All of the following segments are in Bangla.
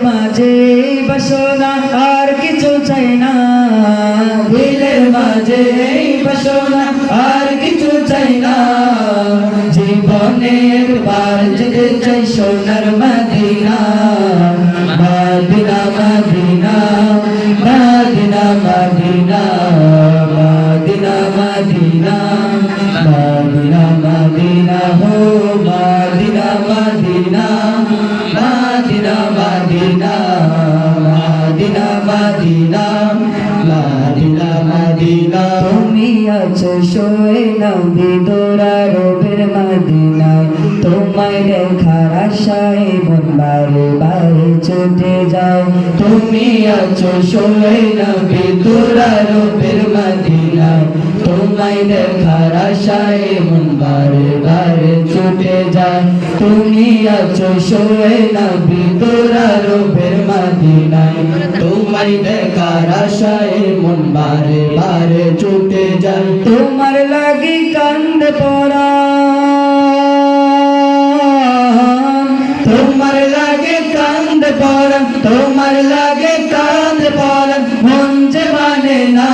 মাঝে বাসনা আর কিছু চাই না, দিলের মাঝে বাসনা আর কিছু চাই না। জীবনে একবার যেতে চাই সোনার Medina, Medina Medina Medina Medina Medina Medina Medina Medina হো Medina Medina Medina Medina Medina Medina Medina Medina. তুমি আছো শোয়ে নবী দোরারবের মদিনায়, তোমায় দেখার আশায় মন বারে বারে ছুটে যায়। তুমি আছো শোয়ে নবী দোরারবের মদিনায়, তোমায় দেখার আশায় মন বারে বারে ছুটে যায়। তুমি আছো শোয়ে নবী দোরারবের মদিনায়, তোমায় দেখার আশায় মন বারে বারে ছুটে যায়। তোমার লাগি কান্দে পরাণ, তোমার লাগে কান্দে পরাণ, তোমার লাগে কান্দে পরাণ, মন যে মানে না।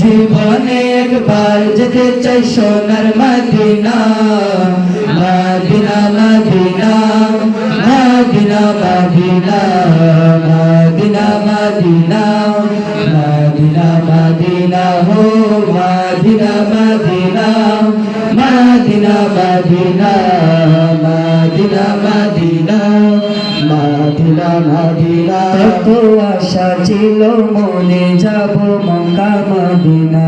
জীবনে একবার যেতে চাই সোনার Medina, Medina Medina Medina Medina Medina Medina Medina Medina হো Medina Medina Medina Medina Medina Medina Medina Medina. কত আশা ছিল মনে যাব মক্কা মদিনা,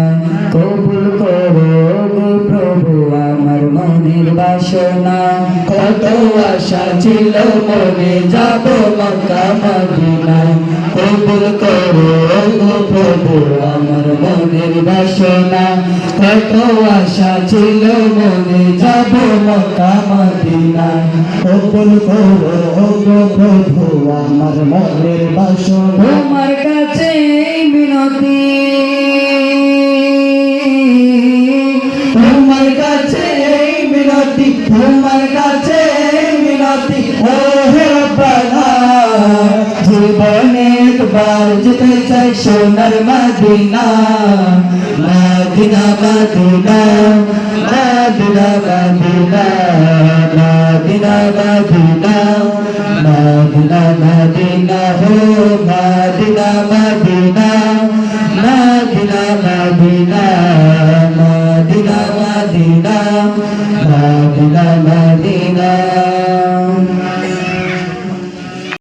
কবুল করো গো প্রভু আমার মনের বাসনা। কত আশা ছিল মনে যাব মক্কা মদিনা, কবুল করো গো প্রভু আমার মনের বাসনা। কত আশা ছিল মনে যাব মক্কা মদিনা, কবুল করো গো প্রভু আমার মনের বাসনা। তোমার কাছে মিনতি, তোমার কাছে মিনতি, তোমার কাছে মিনতি ও হে রব্বানা। জীবনে একবার যেতে চাই সোনার Medina, Medina Medina Medina Medina Medina Medina Medina Medina হো Medina Medina Medina Medina Medina Medina